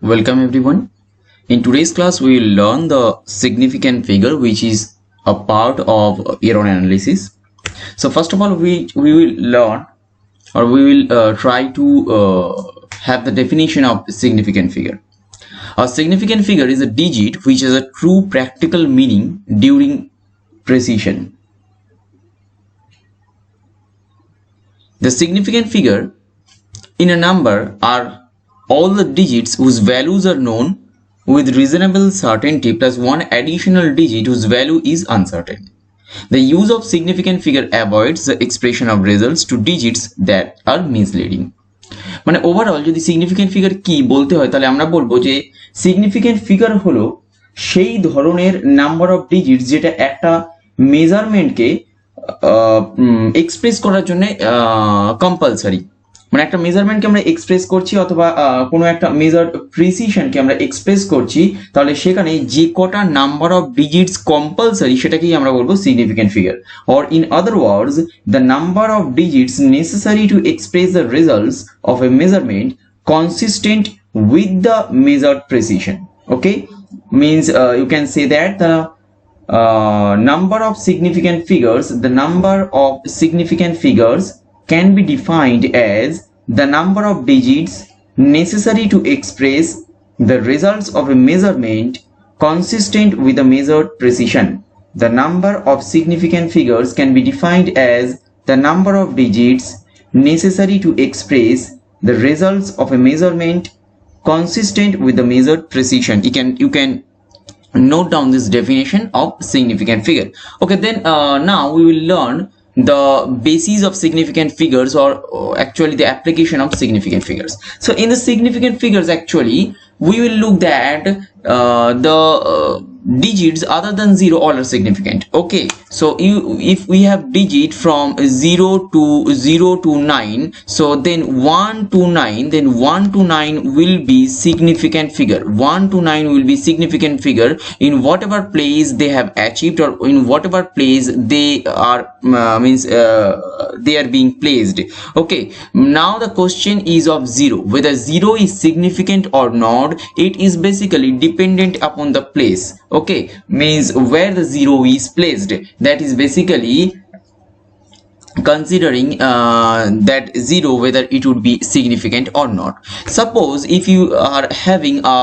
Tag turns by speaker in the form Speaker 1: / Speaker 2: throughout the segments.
Speaker 1: Welcome everyone. In today's class we will learn the significant figure, which is a part of error analysis. So first of all we will learn, or we will try to have the definition of significant figure. A significant figure is a digit which has a true practical meaning during precision. The significant figure in a number are all the digits whose values are known with reasonable certainty plus one additional digit whose value is uncertain. The use of significant figure avoids the expression of results to digits that are misleading. মানে overall যদি significant figure কি বলতে হয় তাহলে আমরা বলবো যে significant figure হলো সেই ধরনের নাম্বার অফ ডিজিটস যেটা একটা মেজারমেন্টকে এক্সপ্রেস করার জন্য কম্পালসারি। মানে একটা মেজারমেন্টকে আমরা এক্সপ্রেস করছি অথবা কোনো একটা মেজার্ড প্রিসিশনকে আমরা এক্সপ্রেস করছি, তাহলে সেখানে যে কটা নাম্বার অফ ডিজিটস কম্পালসারি সেটাকেই আমরা বলবো significant figure. Or in other words the number of digits necessary to express the results of A measurement consistent with the measured precision. Okay, means you can say that the number of significant figures can be defined as the number of digits necessary to express the results of a measurement consistent with the measured precision. The number of significant figures can be defined as the number of digits necessary to express the results of a measurement consistent with the measured precision. You can note down this definition of significant figure. Okay, then now we will learn the basis of significant figures, or actually the application of significant figures. So in the significant figures actually we will look that the digits other than 0 all are significant. Okay, so if we have digit from 0 to 9, so then 1 to 9 will be significant figure. 1 to 9 will be significant figure in whatever place they have achieved, or in whatever place they are they are being placed. Okay, now the question is of 0, whether 0 is significant or not. It is basically dependent upon the place. Okay, means where the 0 is placed, that is basically considering that 0 whether it would be significant or not. Suppose if you are having a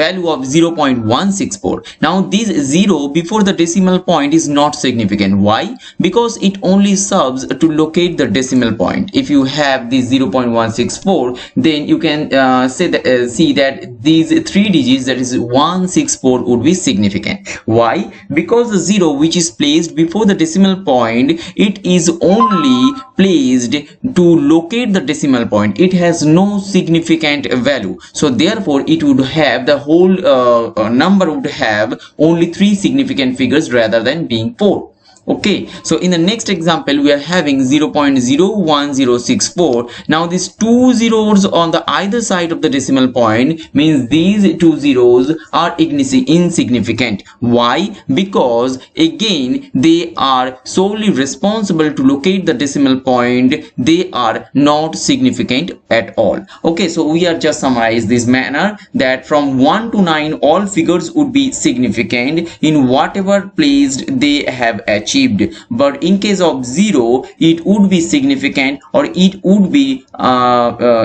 Speaker 1: value of 0.164. now this 0 before the decimal point is not significant. Why? Because it only serves to locate the decimal point. If you have this 0.164, then you can see that these three digits, that is 164, would be significant. Why? Because the 0 which is placed before the decimal point, it is only placed to locate the decimal point. It has no significant value, so therefore it would have the whole number would have only 3 significant figures rather than being 4. Okay, so in the next example we are having 0.01064. now these two zeros on the either side of the decimal point means these two zeros are insignificant. Why? Because again they are solely responsible to locate the decimal point. They are not significant at all. Okay, so we are just summarize this manner that from 1 to 9 all figures would be significant in whatever place they have achieved. But in case of 0 it would be significant or it would be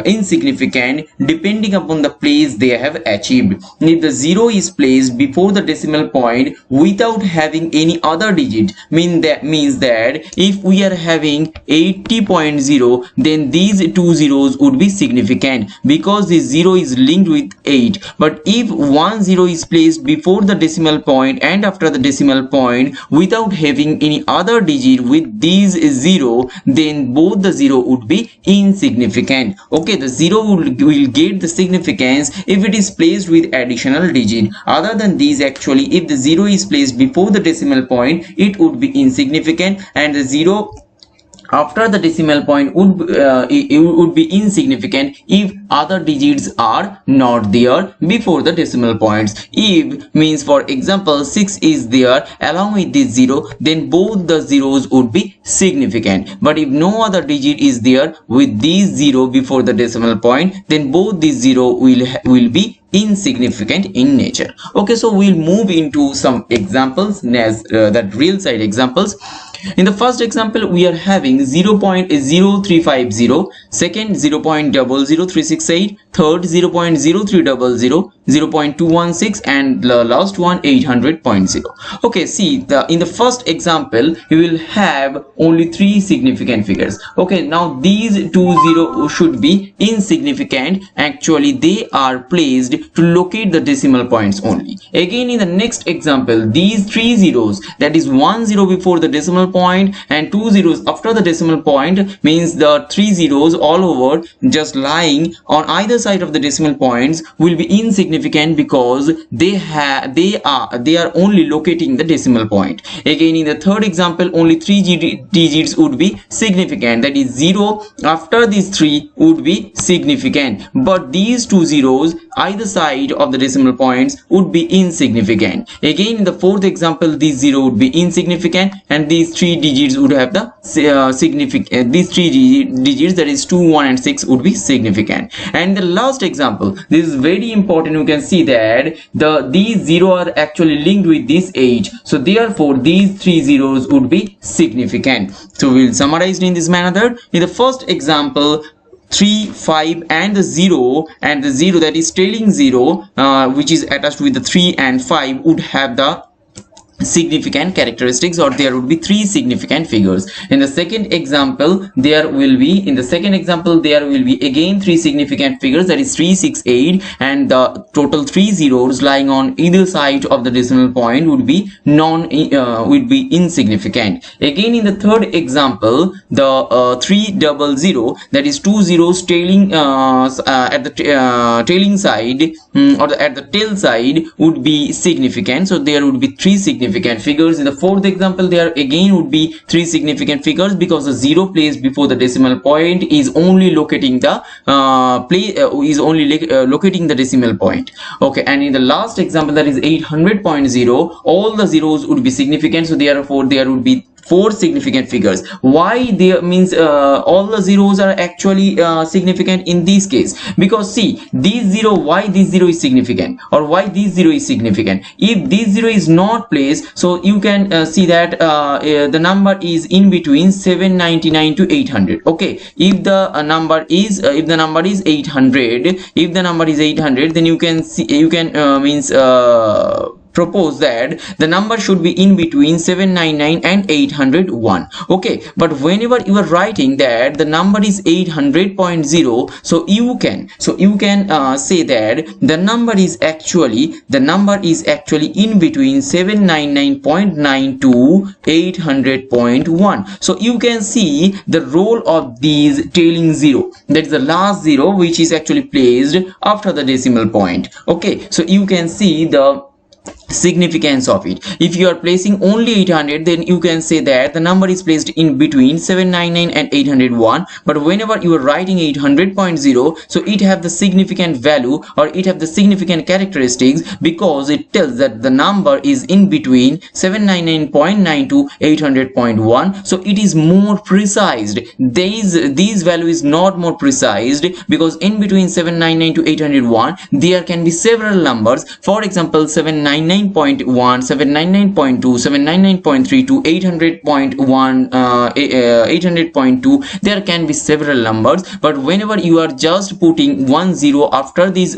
Speaker 1: insignificant depending upon the place they have achieved. If the 0 is placed before the decimal point without having any other digit, means that if we are having 80.0, then these two zeros would be significant because this 0 is linked with 8. But if 10 is placed before the decimal point and after the decimal point without having any other digit with these 0, then both the 0 would be insignificant. Okay, the 0 will get the significance if it is placed with additional digit. Other than these, actually if the 0 is placed before the decimal point, it would be insignificant, and the 0 after the decimal point it would be insignificant if other digits are not there before the decimal points. If means, for example, 6 is there along with this 0, then both the zeros would be significant. But if no other digit is there with this 0 before the decimal point, then both these 0 will be insignificant in nature. Okay, so we'll move into some examples as that real side examples. In the first example, we are having 0.0350, second 0.00368, third 0.0300, 0.216, and the last one 800.0. Okay, see, in the first example you will have only 3 significant figures. Okay, now these 2 zeros should be insignificant. Actually, they are placed to locate the decimal points only. Again, in the next example, these 3 zeros, that is 1 0 before the decimal point and 2 zeros after the decimal point, means the 3 zeros all over just lying on either side of the decimal points will be insignificant because they are only locating the decimal point. Again, in the third example, only 3 digits would be significant, that is 0 after these 3 would be significant, but these 2 zeros either side of the decimal points would be insignificant. Again, in the fourth example, this 0 would be insignificant and these 3 digits would have the significant, these 3 digits, that is 2, 1 and 6 would be significant. And the last example, this is very important. You can see that these 0 are actually linked with this 8, so therefore these 3 zeros would be significant. So we'll summarize in this manner. In the first example, 3, 5 and the 0, that is trailing 0 which is attached with the 3 and 5 would have the significant characteristics, or there would be 3 significant figures. In the second example, there will be again 3 significant figures, that is 3, 6, 8, and the total 3 zeros lying on either side of the decimal point would be insignificant. Again, in the third example, the 300, that is 2 zeros trailing at the trailing side or at the tail side would be significant, so there would be 3 significant figures. In the fourth example, there again would be 3 significant figures because the 0 placed before the decimal point is only locating the locating the decimal point. Okay, and in the last example, that is 800.0, all the zeros would be significant, so therefore there would be 4 significant figures. Why there means all the zeros are actually significant in this case? Because see, this 0, why this 0 is significant or why this 0 is significant? If this 0 is not placed, so you can see that the number is in between 799 to 800. Okay, if the number is 800, then you can see, propose that the number should be in between 799 and 801. Okay, but whenever you are writing that the number is 800.0, so you can say that the number is actually in between 799.9 to 800.1. so you can see the role of these trailing 0, that is the last 0 which is actually placed after the decimal point. Okay, so you can see the significance of it. If you are placing only 800, then you can say that the number is placed in between 799 and 801, but whenever you are writing 800.0, so it have the significant value or it have the significant characteristics because it tells that the number is in between 799.9 to 800.1, so it is more precise. These value is not more precise because in between 799 to 801 there can be several numbers. For example, 799.1, 799.2, 799.3 to 800.1, 800.2, there can be several numbers, but whenever you are just putting 10 after this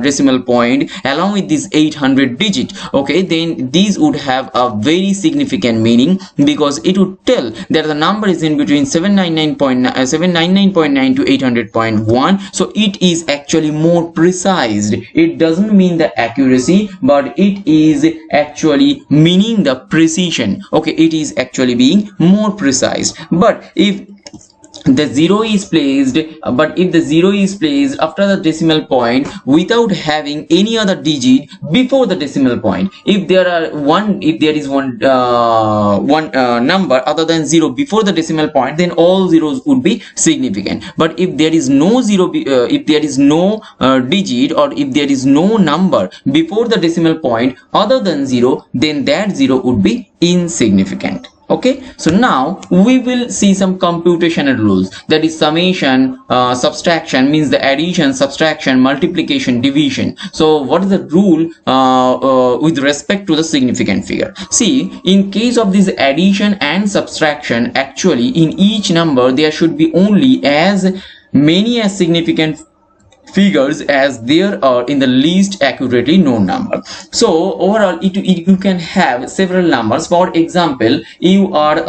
Speaker 1: decimal point along with this 800 digit, okay, then these would have a very significant meaning because it would tell that the number is in between 799.9 to 800.1, so it is actually more precise. It doesn't mean the accuracy, but it is actually meaning the precision. Okay, it is actually being more precise. But if the 0 is placed, but if the 0 is placed after the decimal point without having any other digit before the decimal point, if there is one number other than 0 before the decimal point, then all zeros would be significant. But if there is no if there is no digit, or if there is no number before the decimal point other than 0, then that 0 would be insignificant. Okay, so now we will see some computational rules, that is summation, subtraction, means the addition, subtraction, multiplication, division. So what is the rule with respect to the significant figure? See, in case of this addition and subtraction, actually in each number there should be only as many as significant figures as there are in the least accurately known number. So overall you can have several numbers. For example, you are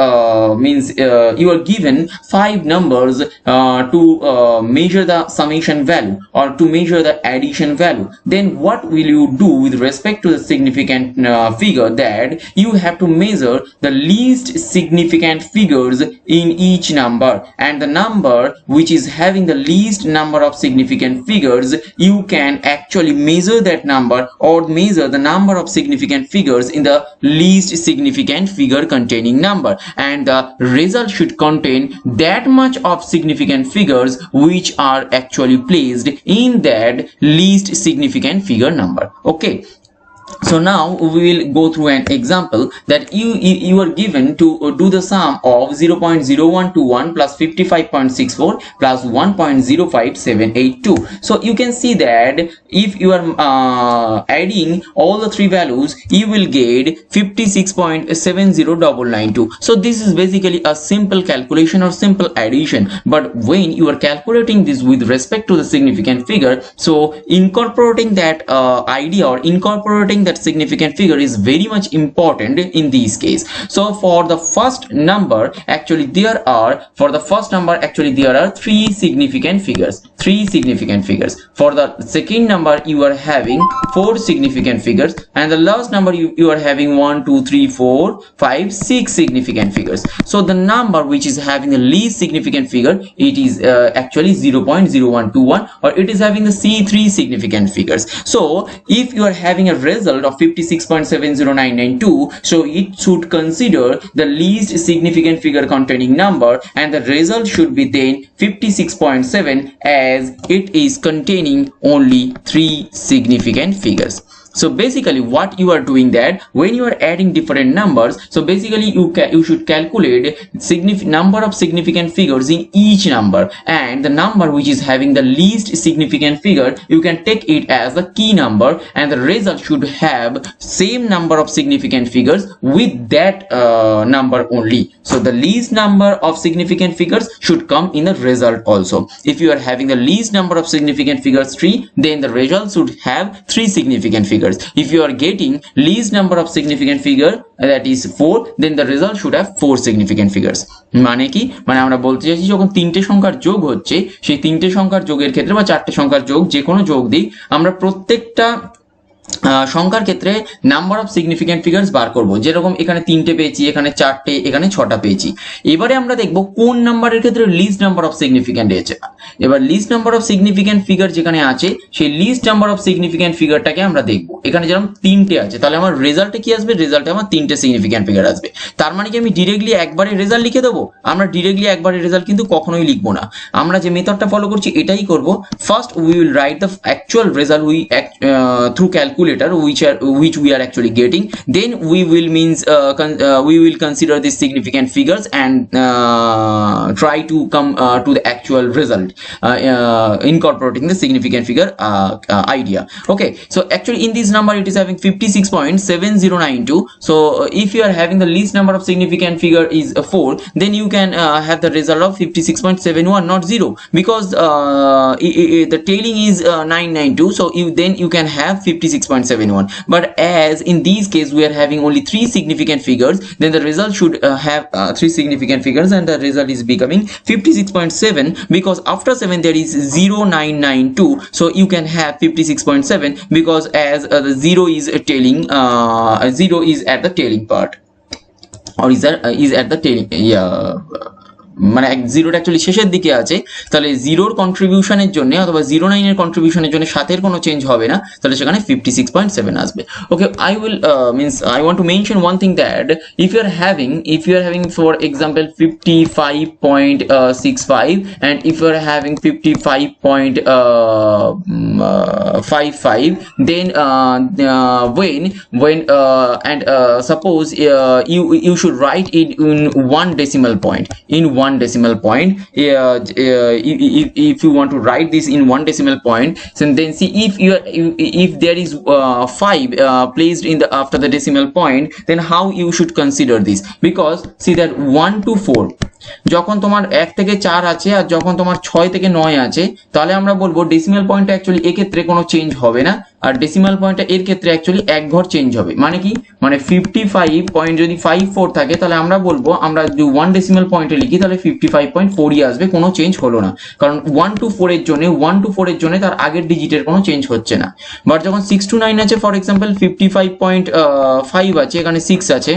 Speaker 1: you are given 5 numbers to measure the summation value or to measure the addition value. Then what will you do with respect to the significant figure? That you have to measure the least significant figures in each number, and the number which is having the least number of significant figures, you can actually measure that number or measure the number of significant figures in the least significant figure containing number, and the result should contain that much of significant figures which are actually placed in that least significant figure number. Okay, so now we will go through an example that you are given to do the sum of 0.0121 plus 55.64 plus 1.05782. So you can see that if you are adding all the three values, you will get 56.70992. So this is basically a simple calculation or simple addition. But when you are calculating this with respect to the significant figure, so incorporating that idea or incorporating that significant figure is very much important in this case. So for the first number, actually there are three significant figures. For the second number, you are having 4 significant figures, and the last number you are having 1 2 3 4 5 6 significant figures. So the number which is having the least significant figure, it is actually 0.0121, or it is having the C3 significant figures. So if you are having a result of 56.70992, so it should consider the least significant figure containing number, and the result should be then 56.7, as it is containing only 3 significant figures. So basically what you are doing, that when you are adding different numbers, so basically you should calculate number of significant figures in each number, and the number which is having the least significant figure, you can take it as the key number, and the result should have same number of significant figures with that number only. So the least number of significant figures should come in the result also. If you are having the least number of significant figures 3, then the result should have 3 significant figures. If you are getting least number of significant figure, that is 4, then the result should have 4 significant figures. মানে কি, মানে আমরা বলতে চাইছি যখন তিনটে সংখ্যার যোগ হচ্ছে, সেই তিনটে সংখ্যার যোগের ক্ষেত্রে বা চারটে সংখ্যার যোগ যে কোনো যোগ দিই, আমরা প্রত্যেকটা সংখ্যার ক্ষেত্রে নাম্বার অফ সিগনিফিকেন্ট ফিগারস বার করব। যেরকম এখানে 3টে পেয়েছি, এখানে 4টে, এখানে 6টা পেয়েছি। এবারে আমরা দেখব কোন নাম্বারের ক্ষেত্রে লিস্ট নাম্বার অফ সিগনিফিকেন্ট আছে। এবার least number of significant figure যেখানে আছে, সেই লিস্ট নাম্বার অফ সিগনিফিকেন্ট ফিগারটাকে আমরা দেখব। এখানে যেরকম 3টে আছে, তাহলে আমার রেজাল্টে কি আসবে? রেজাল্টে আমার 3টে সিগনিফিকেন্ট ফিগার আসবে। তার মানে কি আমি ডিরেক্টলি একবারে রেজাল্ট লিখে দেবো? আমরা ডিরেক্টলি একবারে রেজাল্ট কিন্তু কখনোই লিখবো না। আমরা যে মেথডটা ফলো করছি এটাই করব। First we will write the actual result through calculator which we are actually getting. Then we will we will consider these significant figures and try to come to the actual result incorporating the significant figure idea. Okay, so actually in this number it is having 56.7092. so if you are having the least number of significant figure is 4, then you can have the result of 56.71, not 0, because the tailing is 992, so you can have 56.71. But as in these case we are having only 3 significant figures, then the result should have 3 significant figures, and the result is becoming 56.7, because after 7 there is 0992, so you can have 56.7, because as the 0 is tailing, 0 is at the tailing part, or is at the tailing, মানে জিরোটা actually শেষের দিকে আছে, তাহলে জিরোর কন্ট্রিবিউশনের জন্য অথবা 09 এর কন্ট্রিবিউশনের জন্য 7 এর কোনো চেঞ্জ হবে না, তাহলে সেখানে 56.7 আসবে। Okay, I will means I want to mention one thing that if you are having for example 55.65 and if you are having 55.55, then when and suppose you should write it in one decimal point, if you want to write this in one decimal point, so then see if there is 5 placed in the after the decimal point, then how you should consider this, because see that 1 to 4 যখন তোমার 1 থেকে 4 আছে আর যখন তোমার 6 থেকে 9 আছে, তাহলে আমরা বলবো ডেসিমাল পয়েন্টটা অ্যাকচুয়ালি এর ক্ষেত্রে কোনো চেঞ্জ হবে না, আর ডেসিমাল পয়েন্টটা এর ক্ষেত্রে অ্যাকচুয়ালি এক ঘর চেঞ্জ হবে। মানে কি, মানে 55 যদি 54 থাকে, তাহলে আমরা বলবো আমরা যদি 1 ডেসিমাল পয়েন্টে লিখি তাহলে 55.4ই আসবে, কোনো চেঞ্জ হলো না, কারণ 1 to 4 এর জন্য তার আগের ডিজিটের কোনো চেঞ্জ হচ্ছে না। বাট যখন 6 to 9 আছে, ফর এক্সাম্পল 55.5 আছে, এখানে 6 আছে,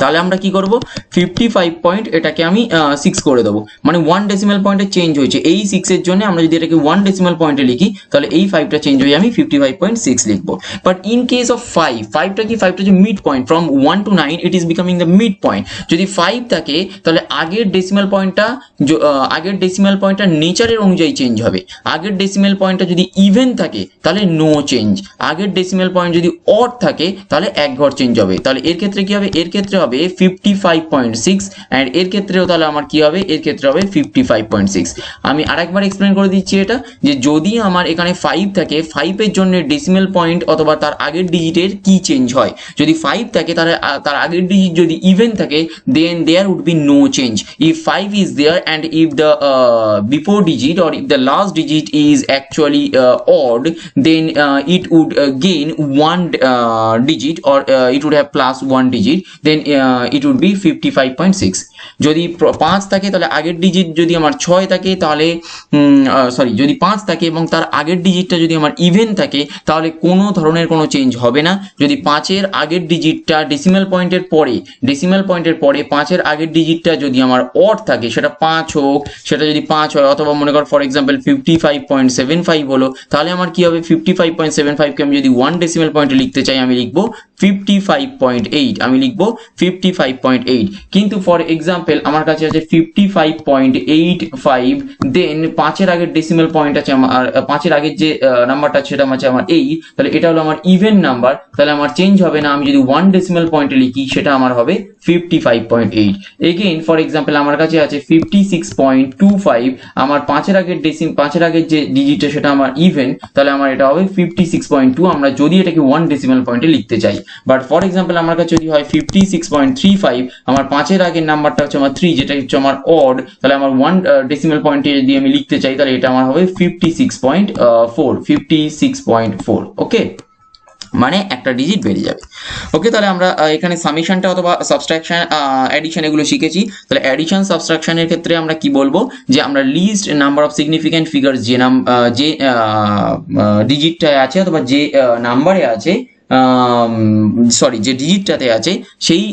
Speaker 1: তাহলে আমরা কি করব, 55 পয়েন্ট এটাকে আমি 6 করে দেবো, মানে 1 ডেসিমাল পয়েন্টে চেঞ্জ হয়েছে এই 6 এর জন্য। আমরা যদি এটাকে 1 ডেসিমাল পয়েন্টে লিখি তাহলে এই 5টা চেঞ্জ হয়ে আমি 55.6 লিখবো। বাট ইন কেস অফ 5টা যে mid point, from 1 to 9 it is becoming the mid point. যদি 5 থাকে তাহলে আগের ডেসিমাল পয়েন্টটা নেচারের অনুযায়ী চেঞ্জ হবে। আগের ডেসিমাল পয়েন্টটা যদি ইভেন থাকে তাহলে নো চেঞ্জ, আগের ডেসিমাল পয়েন্ট যদি অড থাকে তাহলে এক ঘর চেঞ্জ হবে। তাহলে এর ক্ষেত্রে কি হবে, এর ক্ষেত্রে হবে 55.6 এন্ড এর ক্ষেত্রেও তাহলে আমার কি হবে, এর ক্ষেত্রে হবে 55.6। আমি আরেকবার এক্সপ্লেন করে দিচ্ছি এটা, যে যদি আমার এখানে 5 থাকে, 5 এর জন্য ডেসিমাল পয়েন্ট অথবা তার আগের ডিজিটের কি চেঞ্জ হয়। যদি 5 থাকে তাহলে তার আগের ডিজিট যদি ইভেন থাকে, then there would be no change. If 5 is there and if the before digit or if the last digit is actually odd, then it would gain one digit or it would have plus one digit, then it would be 55.6. যদি 5 থাকে তাহলে আগের digit যদি আমার 6 থাকে তাহলে যদি 5 থাকে এবং তার আগের ডিজিটটা যদি আমার ইভেন থাকে তাহলে কোনো ধরনের কোনো চেঞ্জ হবে না। যদি 5 এর আগের ডিজিটটা ডেসিমাল পয়েন্টের পরে 5 এর আগের ডিজিটটা যদি আমার অড থাকে, সেটা 5 হোক, সেটা যদি 5 হয় অথবা মনে কর ফর এক্সাম্পল 55.75 হলো, তাহলে আমার কি হবে, 55.75 কে আমি যদি 1 ডেসিমাল পয়েন্টে লিখতে চাই আমি লিখবো 55.8, কিন্তু ফর এক্সাম্পল আমার কাছে আছে 55.85, দেন 5 এর আগের ডেসিমাল পয়েন্ট আছে আমার, 5 এর আগের যে নাম্বারটা সেটা আছে আমার 8, তাহলে এটা হলো আমার ইভেন নাম্বার, তাহলে আমার চেঞ্জ হবে না। আমি যদি 1 ডেসিমাল পয়েন্টে লিখি সেটা আমার হবে 55.8। এগেইন ফর এক্সাম্পল আমার কাছে আছে 56.25, আমার 5 এর আগের যে ডিজিটটা সেটা আমার ইভেন, তাহলে আমার এটা হবে 56.2, আমরা যদি এটাকে 1 ডেসিমাল পয়েন্টে লিখতে চাই। বাট ফর এক্সাম্পল আমার কাছে যদি হয় 56.35, আমার 5 এর আগের নাম্বারটা হচ্ছে আমার 3, যেটা হচ্ছে আমার অড, তাহলে আমার 1 ডেসিমাল পয়েন্টে যদি আমি লিখতে চাই তাহলে এটা আমার হবে 56.4। ওকে, মানে একটা ডিজিট বেড়ে যাবে। ওকে, তাহলে আমরা এখানে সামেশনটা অথবা সাবট্রাকশন অ্যাডিশন এগুলো শিখেছি। তাহলে অ্যাডিশন সাবট্রাকশনের ক্ষেত্রে আমরা কি বলবো, যে আমরা least number of significant figures যে ডিজিটটায় আছে অথবা যে নাম্বারে আছে, যে ডিজিটটাতে আছে সেই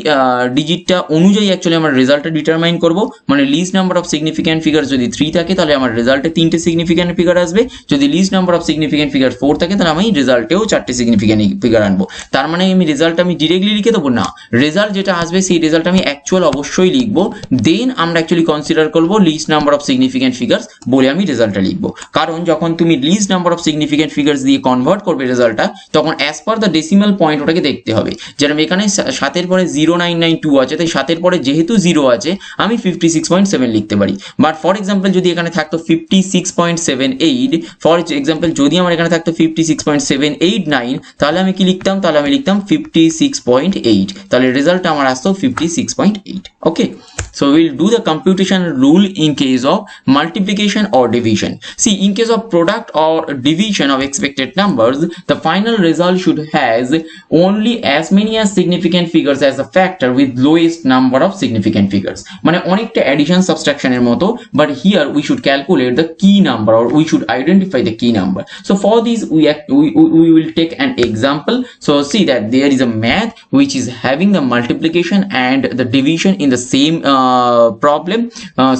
Speaker 1: ডিজিটটা অনুযায়ী অ্যাকচুয়ালি আমরা রেজাল্টটা ডিটারমাইন করব। মানে least number of significant figure যদি 3 থাকে তাহলে আমার রেজাল্টে 3টে সিগনিফিক্যান্ট ফিগার আসবে। যদি least number of significant figure 4 থাকে তাহলে আমি রেজাল্টেও 4টে সিগনিফিক্যান্ট ফিগার আনবো। তার মানে আমি রেজাল্ট আমি ডিরেক্টলি লিখে দেবো না, রেজাল্ট যেটা আসবে সেই রেজাল্ট আমি অ্যাকচুয়াল অবশ্যই লিখবো, দেন আমরা অ্যাকচুয়ালি কনসিডার করবো least number of significant figures বলে আমি রেজাল্টটা লিখবো। কারণ যখন তুমি least number of significant figures দিয়ে কনভার্ট করবে রেজাল্টটা, তখন as per the decimal point ওটাকে দেখতে হবে। যেরকম এখানে 7 পরে 0992 আছে, তাই 7 পরে যেহেতু 0 আছে আমি 56.7 লিখতে পারি। বাট ফর এক্সাম্পল যদি এখানে থাকতো 56.78, ফর এক্সাম্পল যদি আমার এখানে থাকতো 56.789, তাহলে আমি কি লিখতাম, তাহলে আমি লিখতাম 56.8, তাহলে রেজাল্ট আমার আসতো 56.8। ওকে, so we'll do the computation rule in case of multiplication or division. See, in case of product or division of expected numbers, the final result should has only as many as significant figures as the factor with lowest number of significant figures. মানে অনেকটা addition subtraction এর মতো, but here we should calculate the key number or we should identify the key number. So for this we will take an example. So see that there is a math which is having the multiplication and the division in the same problem.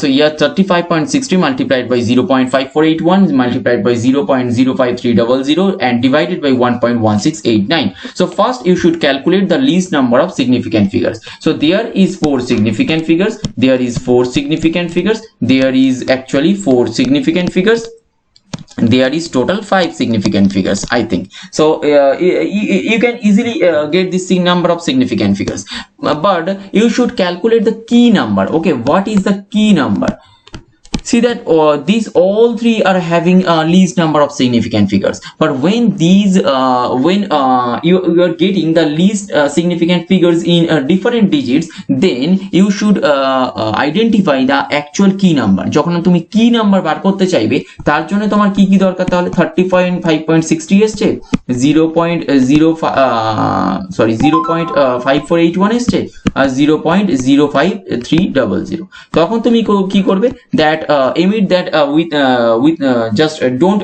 Speaker 1: So here 35.60 multiplied by 0.5481 multiplied by 0.05300 and divided by 1.1689. So first you should calculate the least number of significant figures. So there is 4 significant figures, there is 4 significant figures, there is actually 4 significant figures, there is total 5 significant figures, I think. So you can easily get this number of significant figures, but you should calculate the key number. Okay, what is the key number? See that these all three are having least number of significant figures, but when these you are getting the least significant figures in different digits, then you should identify the actual key number. যখন তুমি key number বার করতে চাইবে তার জন্য তোমার কি কি দরকার, তাহলে 35.60 এসছে, 0.5481 এসছে আর 0.05300, তখন তুমি কি করবে, that emit that with just don't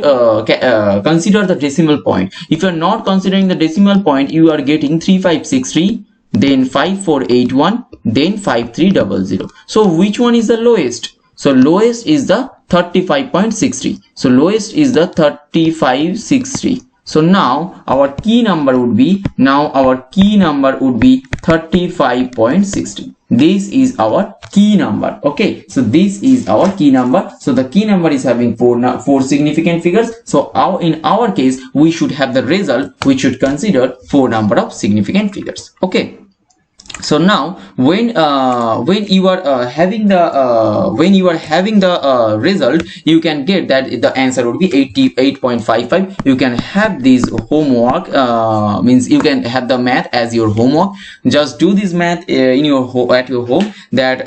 Speaker 1: consider the decimal point. If you are not considering the decimal point, you are getting 3563, then 5481, then 5300. So which one is the lowest? So lowest is the 35.60. So lowest is the 3560. So now our key number would be 35.60. This is our key number. Okay, so this is our key number. So the key number is having four significant figures. So in our case we should have the result which should consider 4 number of significant figures. Okay, so now when you are having the result, you can get that the answer would be 88.55. You can have this homework, means you can have the math as your homework. Just do this math at your home, that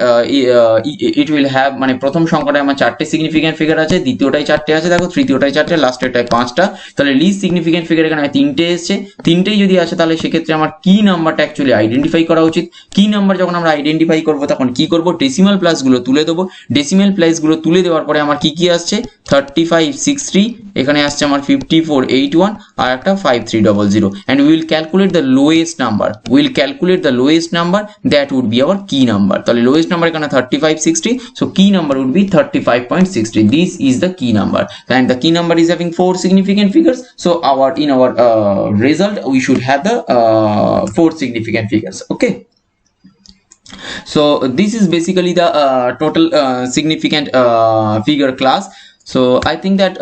Speaker 1: it will have মানে প্রথম সংখ্যাটা আমার 4টে significant figure আছে, দ্বিতীয়টাই 4টে আছে, দেখো তৃতীয়টাই 4টে, লাস্টেরটাই 5টা, তাহলে list significant figure এখানে 3টে এসেছে, 3টেই যদি আসে তাহলে সেক্ষেত্রে আমার কি নাম্বারটা অ্যাকচুয়ালি আইডেন্টিফাই করা উচিত। কি নাম্বার যখন আমরা আইডেন্টিফাই করব তখন কি করব, ডেসিমাল প্লাস গুলো তুলে দেবো, ডেসিমাল প্লাস গুলো তুলে দেওয়ার পরে আমার কি কি আসছে, 3563, এখানে আসছে আমার 5481 আর একটা 5300, and we will calculate the lowest number, that would be our key number. তাহলে lowest number এখানে 3560, so key number would be 35.60. this is the key number, and the key number is having 4 significant figures. So in our result we should have the 4 significant figures. Okay, so this is basically the total significant figure class. So I think that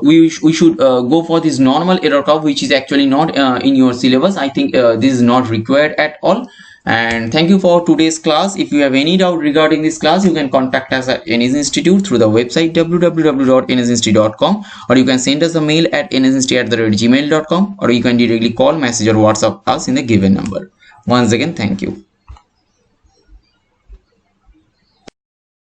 Speaker 1: we should go for this normal error curve, which is actually not in your syllabus. I think this is not required at all. And thank you for today's class. If you have any doubt regarding this class, you can contact us at NS Institute through the website www.nsinstitute.com, or you can send us a mail at nsinstitute@gmail.com, or you can directly call, message or WhatsApp us in the given number. Once again, thank you.